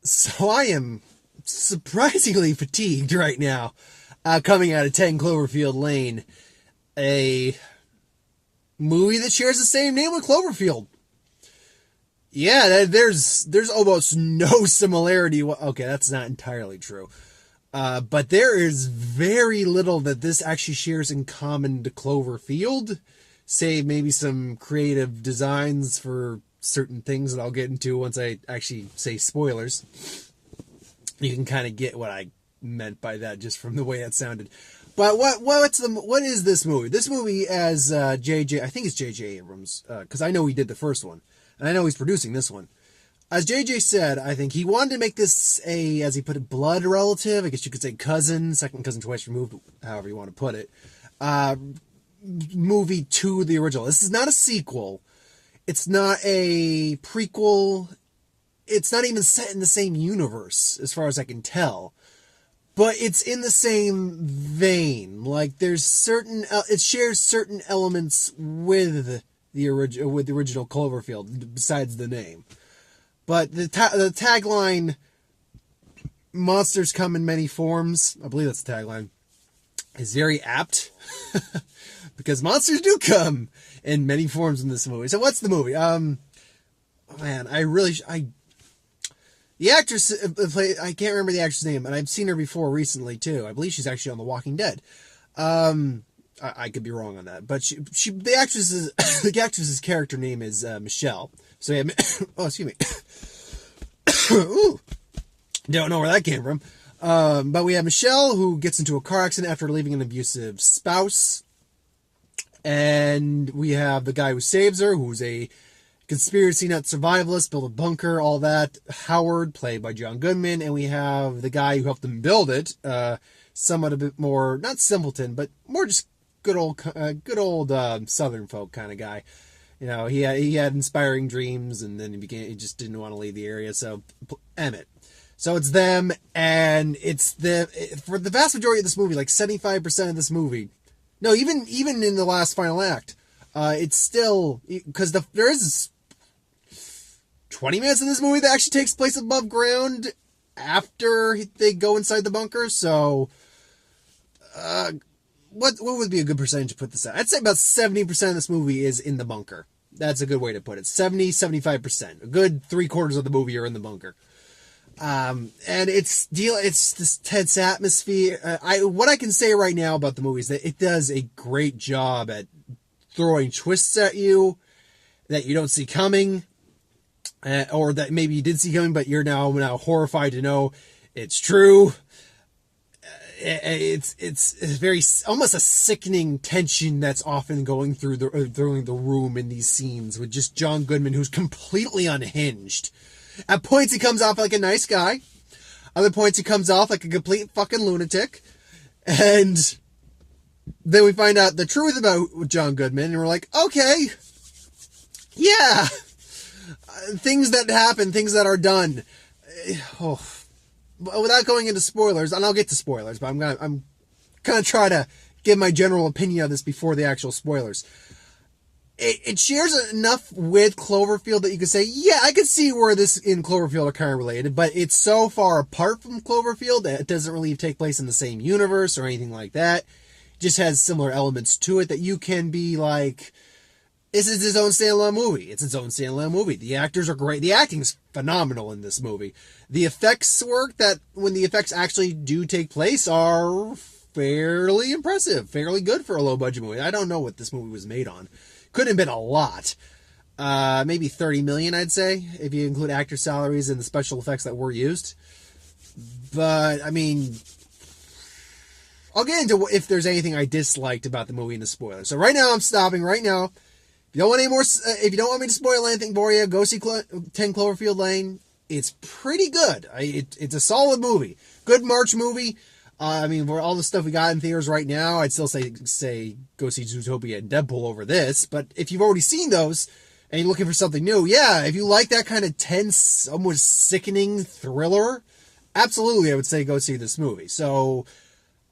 So I am surprisingly fatigued right now, coming out of 10 Cloverfield Lane, a movie that shares the same name with Cloverfield. Yeah, there's almost no similarity. Okay, that's not entirely true. But there is very little that this actually shares in common to Cloverfield, save maybe some creative designs for certain things that I'll get into once I actually say spoilers. You can kind of get what I meant by that just from the way that sounded. But what is this movie? This movie, as JJ, I think it's JJ Abrams, because I know he did the first one, and I know he's producing this one. As JJ said, I think he wanted to make this a, as he put it, blood relative. I guess you could say cousin, second cousin twice removed, however you want to put it. Movie to the original. This is not a sequel. It's not a prequel. It's not even set in the same universe, as far as I can tell. But it's in the same vein. Like, there's certain, it shares certain elements with the original Cloverfield, besides the name. But the tagline, monsters come in many forms, I believe that's the tagline, is very apt. Because monsters do come in many forms in this movie. So what's the movie? The actress, I can't remember the actress' name, and I've seen her before recently, too. I believe she's actually on The Walking Dead. I could be wrong on that. But the actress's character name is Michelle. So yeah, oh, excuse me. Ooh, don't know where that came from. But we have Michelle, who gets into a car accident after leaving an abusive spouse. And we have the guy who saves her, who's a conspiracy nut survivalist, build a bunker, all that. Howard, played by John Goodman. And we have the guy who helped them build it, somewhat a bit more, not simpleton, but more just good old Southern folk kind of guy. You know, he had inspiring dreams, and then he just didn't want to leave the area. So Emmett. So it's them, and for the vast majority of this movie, like 75% of this movie. No, even in the last final act, it's still, because there is 20 minutes in this movie that actually takes place above ground after they go inside the bunker. So, what would be a good percentage to put this at? I'd say about 70% of this movie is in the bunker. That's a good way to put it. 75%. A good 3/4 of the movie are in the bunker. And it's this tense atmosphere. What I can say right now about the movie is that it does a great job at throwing twists at you that you don't see coming, or that maybe you did see coming, but you're now horrified to know it's true. It's very, almost a sickening tension that's often going through the room in these scenes with just John Goodman, who's completely unhinged. At points, he comes off like a nice guy. Other points, he comes off like a complete fucking lunatic. And then we find out the truth about John Goodman, and we're like, okay, yeah, things that happen, things that are done. Oh, without going into spoilers, and I'll get to spoilers, but I'm gonna try to give my general opinion of this before the actual spoilers. It shares enough with Cloverfield that you could say, yeah, I could see where this in Cloverfield are kind of related, but it's so far apart from Cloverfield that it doesn't really take place in the same universe or anything like that. It just has similar elements to it that you can be like, this is its own standalone movie. It's its own standalone movie. The actors are great. The acting's phenomenal in this movie. The effects work, that when the effects actually do take place, are fairly impressive, fairly good for a low budget movie. I don't know what this movie was made on. Couldn't have been a lot. Maybe 30 million, I'd say, if you include actor salaries and the special effects that were used. But, I mean, I'll get into if there's anything I disliked about the movie in the spoilers. So right now, I'm stopping right now. If you don't want any more, if you don't want me to spoil anything for you, go see 10 Cloverfield Lane. It's pretty good. It's a solid movie. Good March movie. I mean, for all the stuff we got in theaters right now, I'd still say go see Zootopia and Deadpool over this. But if you've already seen those and you're looking for something new, yeah, if you like that kind of tense, almost sickening thriller, absolutely, I would say go see this movie. So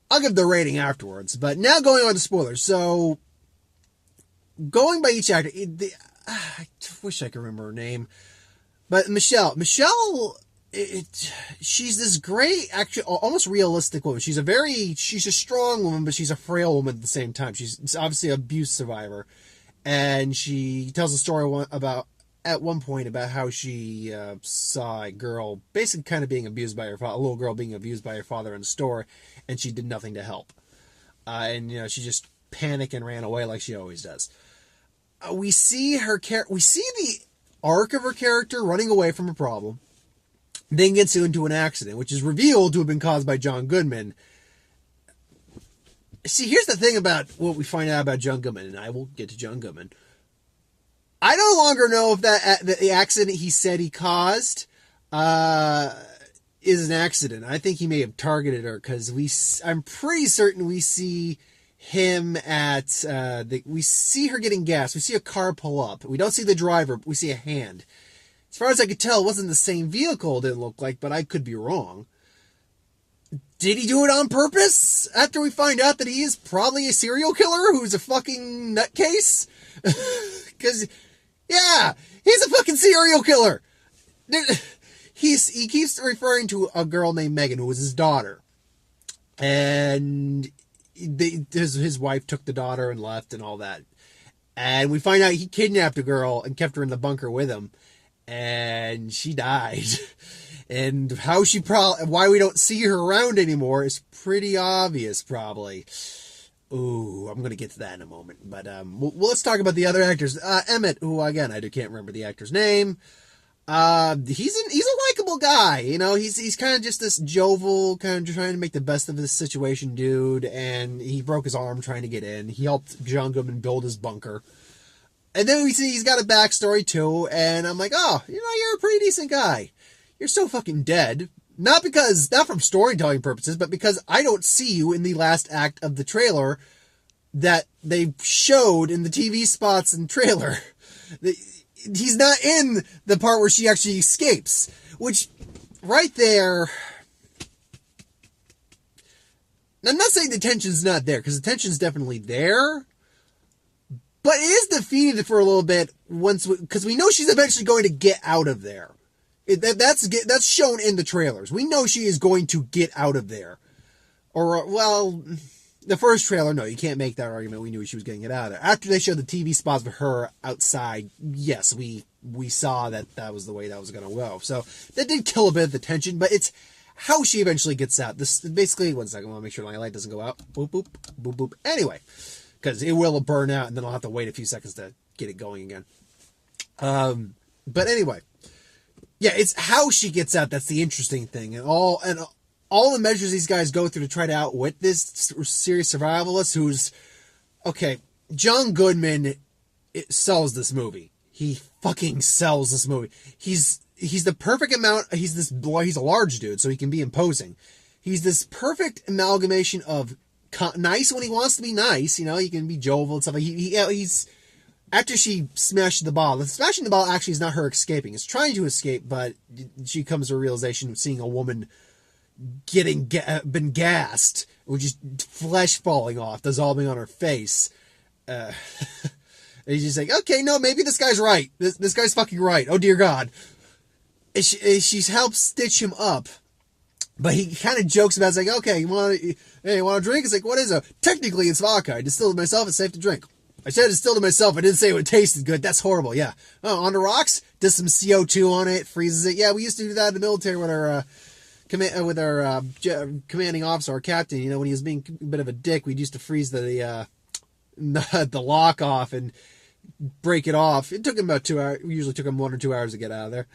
I'll give the rating afterwards. But now going on to spoilers. So going by each actor, I wish I could remember her name. But Michelle she's this great, actually, almost realistic woman. She's a strong woman, but she's a frail woman at the same time. She's obviously an abuse survivor. And she tells a story at one point about how she saw a girl basically kind of being abused by her father, a little girl being abused by her father in the store, and she did nothing to help. And, she just panicked and ran away like she always does. We see the arc of her character running away from a problem, then gets into an accident, which is revealed to have been caused by John Goodman. See, here's the thing about what we find out about John Goodman, and I will get to John Goodman. I no longer know if the accident he said he caused is an accident. I think he may have targeted her, because I'm pretty certain we see him we see her getting gas. We see a car pull up. We don't see the driver, but we see a hand. As far as I could tell, it wasn't the same vehicle, it didn't look like, but I could be wrong. Did he do it on purpose? After we find out that he is probably a serial killer who's a fucking nutcase? Because, yeah, he's a fucking serial killer. He keeps referring to a girl named Megan, who was his daughter. And his wife took the daughter and left and all that. And we find out he kidnapped a girl and kept her in the bunker with him. And she died. And why we don't see her around anymore is pretty obvious, probably. Ooh, I'm going to get to that in a moment. But let's talk about the other actors. Emmett, who, again, I can't remember the actor's name. He's a likable guy. He's kind of just this jovial, kind of trying to make the best of this situation dude. And he broke his arm trying to get in. He helped John Goodman build his bunker. And then we see he's got a backstory too, and I'm like, oh, you're a pretty decent guy. You're so fucking dead. Not from storytelling purposes, but because I don't see you in the last act of the trailer that they showed in the TV spots and trailer. He's not in the part where she actually escapes, which right there, I'm not saying the tension's not there, because the tension's definitely there. But it is defeated for a little bit because we know she's eventually going to get out of there. That's shown in the trailers. We know she is going to get out of there. Or, well, the first trailer, no, you can't make that argument. We knew she was going to get out of there. After they showed the TV spots of her outside, yes, we saw that was the way that was going to go. So that did kill a bit of the tension, but it's how she eventually gets out. This basically, one second, I want to make sure my light doesn't go out. Boop, boop, boop, boop. Anyway. Because it will burn out, and then I'll have to wait a few seconds to get it going again. But anyway, yeah, it's how she gets out that's the interesting thing, and all the measures these guys go through to try to outwit this serious survivalist. Who's okay? John Goodman sells this movie. He fucking sells this movie. He's the perfect amount. He's a large dude, so he can be imposing. He's this perfect amalgamation of nice when he wants to be nice, he can be jovial and stuff. He's after she smashed the ball. Smashing the ball actually is not her escaping. It's trying to escape, but she comes to a realization of seeing a woman been gassed, with just flesh falling off, dissolving on her face. And he's just like, okay, no, maybe this guy's right. This guy's fucking right. Oh dear God. And she helps stitch him up. But he kind of jokes about it. It's like, okay, you want a drink? It's like, what is it? Technically, it's vodka. I distilled it myself. It's safe to drink. I said I distilled it myself. I didn't say it tasted good. That's horrible. Yeah. Oh, on the rocks? Did some CO2 on it. Freezes it. Yeah, we used to do that in the military with our commanding officer, our captain. When he was being a bit of a dick, we used to freeze the lock off and break it off. It took him about 2 hours. We usually took him 1 or 2 hours to get out of there.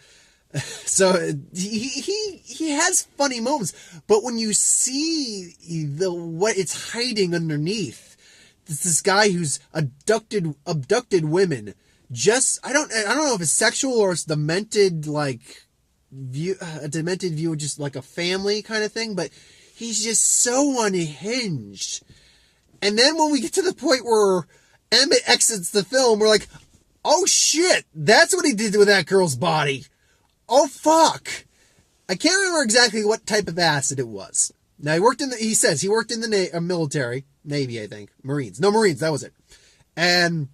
So he has funny moments, but when you see what it's hiding underneath, this guy who's abducted women. I don't know if it's sexual or it's demented view of just like a family kind of thing, but he's just so unhinged. And then when we get to the point where Emmett exits the film, we're like, oh shit, that's what he did with that girl's body. Oh, fuck. I can't remember exactly what type of acid it was. Now, he worked in the military, Navy, I think. Marines. No, Marines, that was it. And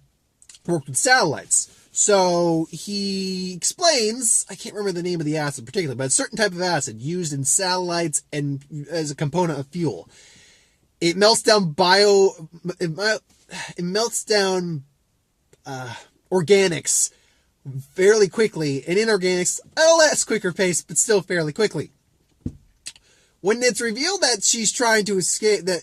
worked with satellites. So he explains, I can't remember the name of the acid in particular, but a certain type of acid used in satellites and as a component of fuel. It melts down organics fairly quickly, and inorganics at a less quicker pace, but still fairly quickly. When it's revealed that she's trying to escape, that,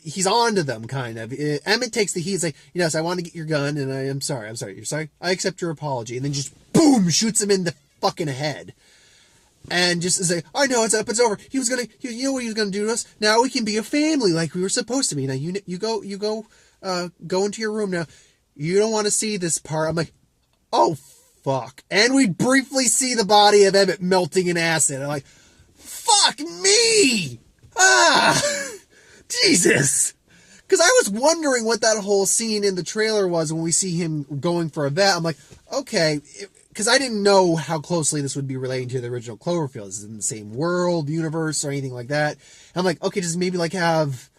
he's on to them, kind of. Emmett takes the heat. He's like, yes, I want to get your gun, and I'm sorry. You're sorry? I accept your apology. And then just, boom, shoots him in the fucking head. And just is like, I know, it's up, it's over. You know what he was gonna do to us? Now we can be a family like we were supposed to be. Now you go into your room now. You don't want to see this part. I'm like, oh, fuck. And we briefly see the body of Emmett melting in acid. I'm like, fuck me! Jesus! Because I was wondering what that whole scene in the trailer was when we see him going for a vet. I'm like, okay, because I didn't know how closely this would be relating to the original Cloverfield. Is it in the same world, universe, or anything like that? And I'm like, okay, just maybe like have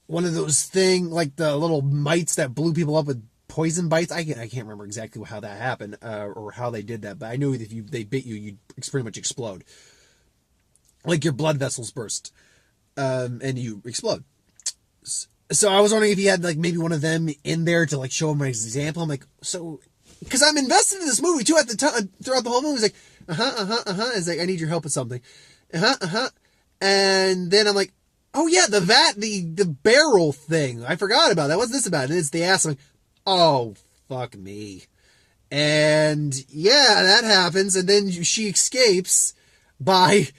one of those like the little mites that blew people up with poison bites. I can't remember exactly how that happened or how they did that, but I knew that if they bit you, you'd pretty much explode. Like your blood vessels burst, and you explode. So I was wondering if he had like maybe one of them in there to like show him an example. I'm like, so, because I'm invested in this movie too at the time, throughout the whole movie. He's like, It's like, I need your help with something. And then I'm like, oh yeah, the barrel thing. I forgot about that. What's this about? And it's the ass. I'm like, oh, fuck me. And yeah, that happens. And then she escapes by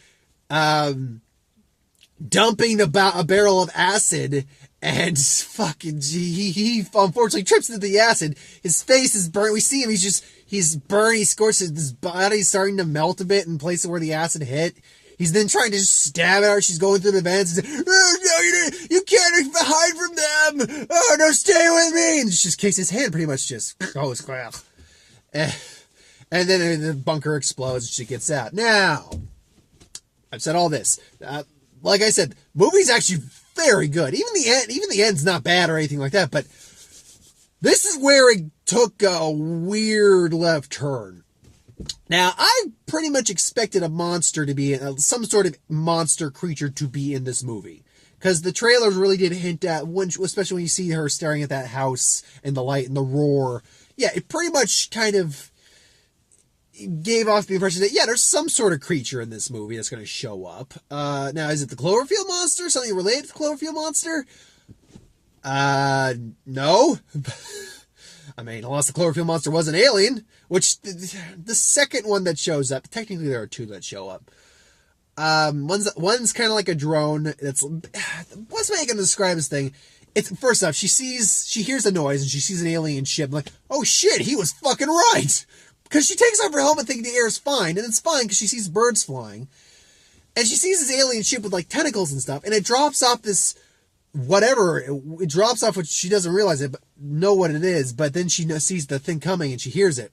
dumping a barrel of acid, and fucking he unfortunately trips into the acid. His face is burnt. We see him. He's burned. He scorches. His body's starting to melt a bit in places where the acid hit. He's then trying to just stab at her. She's going through the vents. And says, oh, no, you can't hide from them. Oh, no, stay with me. And she just kicks his hand, pretty much just, it's crap. And then the bunker explodes and she gets out. Now, I've said all this. Like I said, movie's actually very good. Even the end's not bad or anything like that, but this is where it took a weird left turn. Now, I pretty much expected a monster to be, some sort of monster creature to be in this movie. Because the trailers really did hint at, especially when you see her staring at that house and the light and the roar. Yeah, it pretty much kind of gave off the impression that, yeah, there's some sort of creature in this movie that's going to show up. Now, is it the Cloverfield monster? Something related to the Cloverfield monster? No. I mean, unless the Cloverfield monster was an alien, which the second one that shows up, technically there are two that show up. One's kind of like a drone. What's I gonna describe this thing? It's, first off, she hears a noise and she sees an alien ship. I'm like, oh shit, he was fucking right. Because she takes off her helmet thinking the air is fine, and it's fine because she sees birds flying. And she sees this alien ship with like tentacles and stuff, and it drops off this whatever, it drops off, which she doesn't realize it, but know what it is, but then she sees the thing coming and she hears it.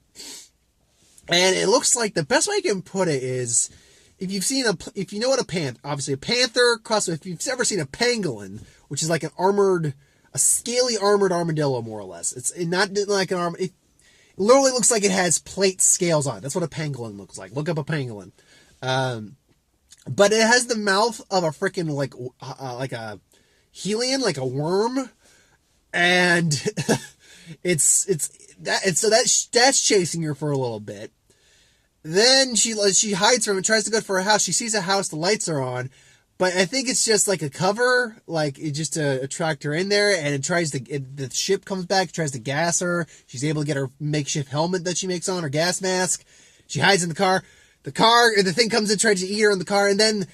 And it looks like the best way I can put it is, if you know what obviously a panther, if you've ever seen a pangolin, which is like a scaly armored armadillo, more or less. It's not like an arm. It literally looks like it has plate scales on it. That's what a pangolin looks like. Look up a pangolin. But it has the mouth of a freaking like a Helian, like a worm, and that's chasing her for a little bit. Then she hides from it, tries to go for a house. She sees a house, the lights are on, but I think it's just like a cover, like it just to attract her in there. And the ship comes back, tries to gas her. She's able to get her makeshift helmet that she makes on, her gas mask. She hides in the car. The thing comes in, tries to eat her in the car, and then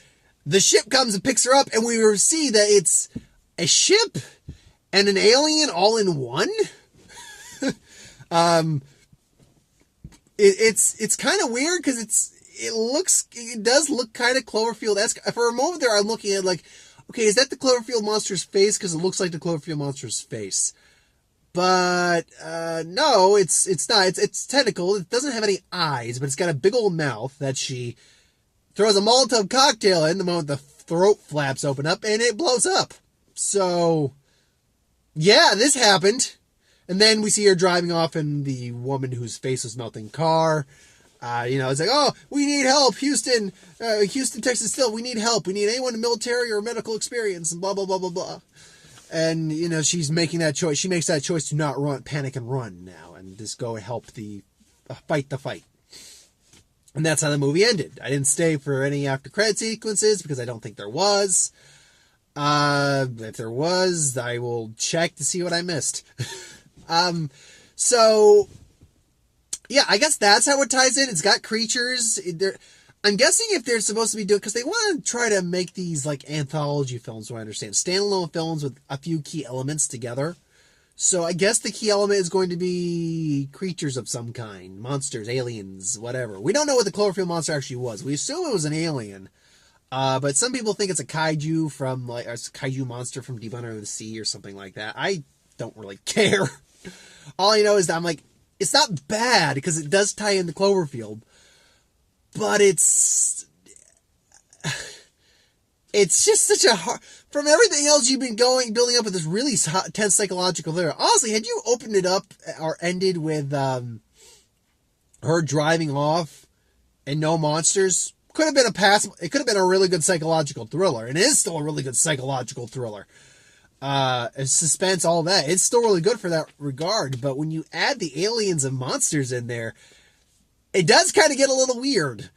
the ship comes and picks her up, and we see that it's a ship and an alien all in one. It's kind of weird because it does look kind of Cloverfield-esque. For a moment there, I'm looking at like, okay, is that the Cloverfield monster's face? Because it looks like the Cloverfield monster's face. But no, it's not. It's tentacle. It doesn't have any eyes, but it's got a big old mouth that she throws a Molotov cocktail in the moment the throat flaps open up and it blows up. So, yeah, this happened. And then we see her driving off in the woman whose face was melting car. It's like, oh, we need help, Houston, Texas Steel, we need help. We need anyone in military or medical experience, and blah, blah, blah, blah, blah. And, she's making that choice. She makes that choice to not run, panic and run now, and just go help fight the fight. And that's how the movie ended. I didn't stay for any after credit sequences because I don't think there was. If there was, I will check to see what I missed. So, yeah, I guess that's how it ties in. It's got creatures. I'm guessing if they're supposed to be doing, because they want to try to make these like anthology films, so I understand, standalone films with a few key elements together. So I guess the key element is going to be creatures of some kind, monsters, aliens, whatever. We don't know what the Cloverfield monster actually was. We assume it was an alien, but some people think it's a kaiju a kaiju monster from deep under the sea or something like that. I don't really care. All I know is that I'm like, it's not bad because it does tie into Cloverfield, but it's just such a hard, from everything else you've been building up with this really tense psychological thriller. Honestly, had you opened it up or ended with her driving off and no monsters, could have been it could have been a really good psychological thriller, and it is still a really good psychological thriller. Suspense, all that, it's still really good for that regard, but when you add the aliens and monsters in there, it does kind of get a little weird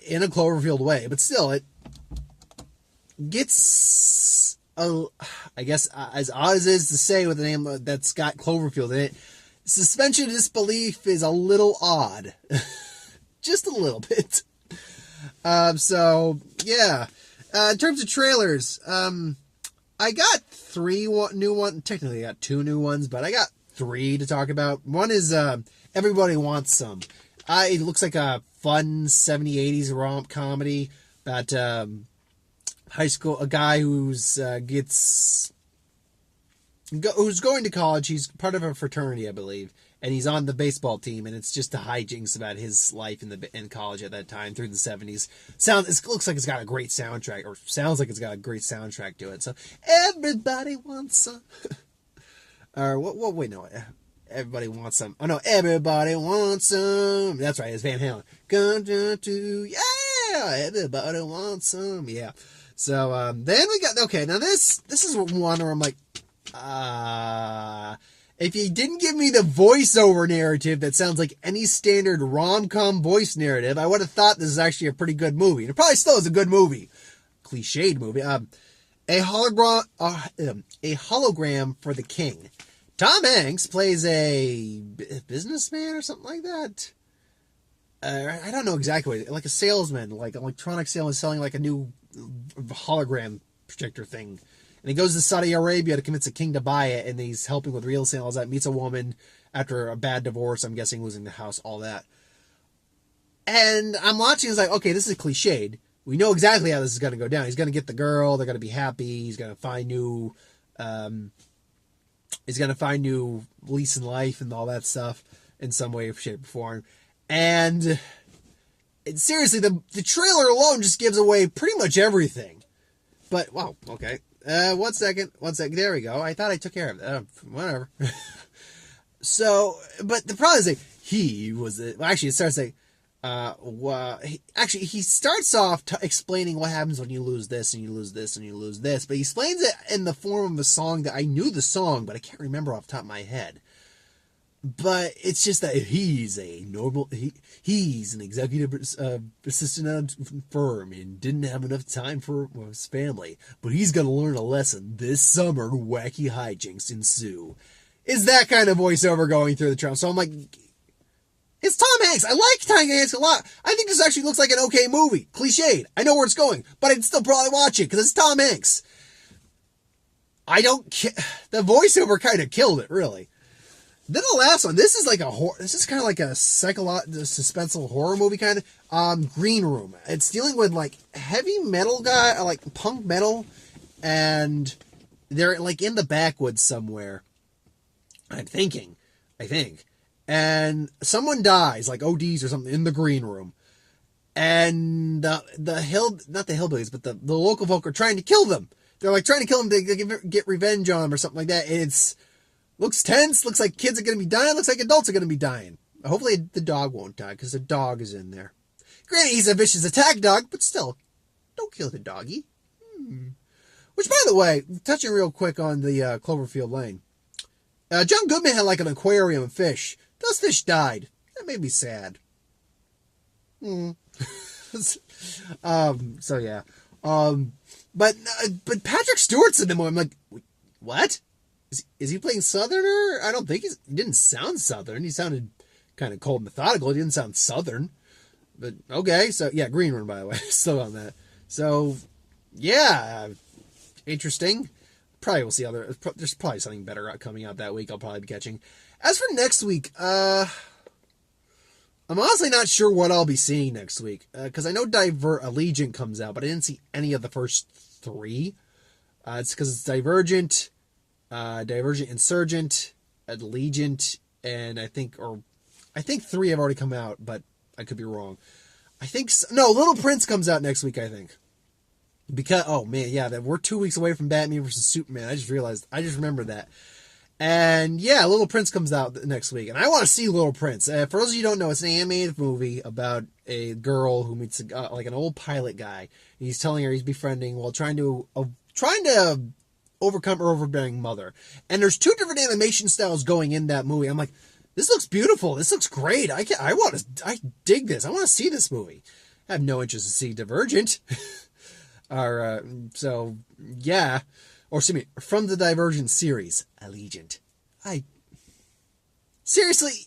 in a Cloverfield way, but still, it gets, I guess, as odd as it is to say with a name that's got Cloverfield in it, suspension of disbelief is a little odd. Just a little bit. So, yeah. In terms of trailers, I got new ones. Technically, I got 2 new ones, but I got 3 to talk about. One is Everybody Wants Some. It looks like a fun 70s, 80s romp comedy about a guy who's going to college. He's part of a fraternity, I believe, and he's on the baseball team, and it's just the hijinks about his life in college at that time through the 70s. It looks like it's got a great soundtrack, or sounds like it's got a great soundtrack to it. So everybody wants some. Or what? Wait, no. Everybody wants some. Oh no, everybody wants some. That's right. It's Van Halen. Come to yeah. Everybody wants some. Yeah. So then we got, okay. Now this is one where I'm like, if you didn't give me the voiceover narrative that sounds like any standard rom-com voice narrative, I would have thought this is actually a pretty good movie. And it probably still is a good movie. Cliched movie. A hologram for the king. Tom Hanks plays a businessman or something like that. I don't know exactly. Like a salesman, like an electronic salesman selling like a new hologram projector thing. And he goes to Saudi Arabia to convince the king to buy it, and he's helping with real estate, all that. Meets a woman after a bad divorce, I'm guessing losing the house, all that. And I'm watching, it's like, okay, this is cliched. We know exactly how this is going to go down. He's going to get the girl, they're going to be happy, he's going to find new lease in life and all that stuff in some way, shape, or form. And seriously, the trailer alone just gives away pretty much everything. But, wow, okay. One second. There we go. I thought I took care of it. Whatever. So, but the problem is that actually, it starts like, he starts off explaining what happens when you lose this and you lose this and you lose this, but he explains it in the form of a song that I knew the song, but I can't remember off the top of my head. But it's just that he's an executive assistant at a firm and didn't have enough time for his family. But he's going to learn a lesson this summer. Wacky hijinks ensue. Is that kind of voiceover going through the trailer? So I'm like, it's Tom Hanks. I like Tom Hanks a lot. I think this actually looks like an okay movie. Cliched. I know where it's going, but I'd still probably watch it because it's Tom Hanks. The voiceover kind of killed it, really. Then the last one, this is kind of like a suspenseful horror movie kind of, Green Room. It's dealing with like heavy metal guy, like punk metal, and they're like in the backwoods somewhere. I think. And someone dies, like ODs or something, in the green room. And not the hillbillies, but the local folk are trying to kill them. They're like trying to kill them to get revenge on them or something like that. And Looks tense. Looks like kids are going to be dying. Looks like adults are going to be dying. Hopefully the dog won't die because the dog is in there. Granted, he's a vicious attack dog, but still, don't kill the doggy. Which, by the way, touching real quick on the Cloverfield Lane. John Goodman had like an aquarium of fish. Those fish died. That made me sad. So yeah. But Patrick Stewart's in the movie. I'm like, what? Is he playing Southerner? I don't think he didn't sound Southern. He sounded kind of cold, methodical. He didn't sound Southern. But okay, so yeah, Green Room, by the way, still on that. So yeah, interesting. Probably we'll see there's probably something better coming out that week. I'll probably be catching. As for next week, I'm honestly not sure what I'll be seeing next week because I know Allegiant comes out, but I didn't see any of the first three. It's because it's Divergent, Insurgent, Allegiant, and I think three have already come out, but I could be wrong. No, Little Prince comes out next week, I think. Because, oh man, yeah, we're 2 weeks away from Batman vs. Superman. I just remembered that. And yeah, Little Prince comes out next week, and I want to see Little Prince. For those of you who don't know, it's an animated movie about a girl who meets like an old pilot guy. He's telling her he's befriending while trying to overcome her overbearing mother. And there's two different animation styles going in that movie. I'm like, this looks beautiful. This looks great. I dig this. I want to see this movie. I have no interest to see Divergent. So yeah. Or excuse me, from the Divergent series, Allegiant. Seriously,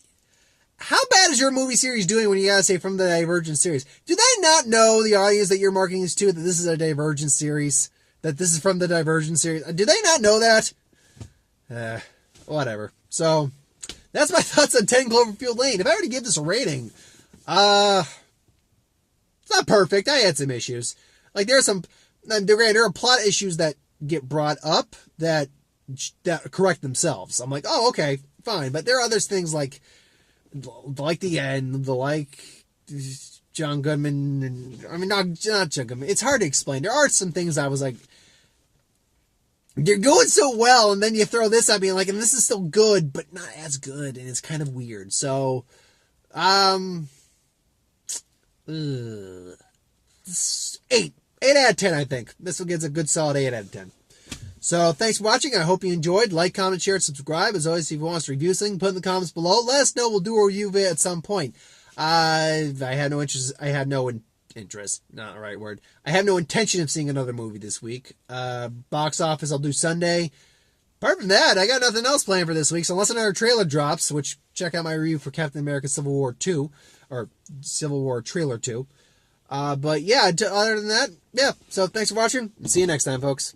how bad is your movie series doing when you gotta say from the Divergent series? Do they not know, the audience that you're marketing this to, that this is a Divergent series? That this is from the Divergent series? Do they not know that? Whatever. So, that's my thoughts on 10 Cloverfield Lane. If I were to give this a rating, it's not perfect. I had some issues. Like, there are plot issues that get brought up that correct themselves. I'm like, oh, okay, fine. But there are other things like the end, John Goodman, and I mean, not John Goodman. It's hard to explain. There are some things I was like, you're going so well, and then you throw this at me, like, and this is still good, but not as good, and it's kind of weird. So, 8 out of 10, I think. This one gets a good solid 8 out of 10. So, thanks for watching. I hope you enjoyed. Like, comment, share, and subscribe. As always, if you want us to review something, put in the comments below. Let us know. We'll do a review of it at some point. I have no interest. Not the right word. I have no intention of seeing another movie this week. Box office, I'll do Sunday. Apart from that, I got nothing else planned for this week. So, unless another trailer drops, which check out my review for Captain America Civil War 2, or Civil War Trailer 2. But yeah, other than that, yeah. So thanks for watching. See you next time, folks.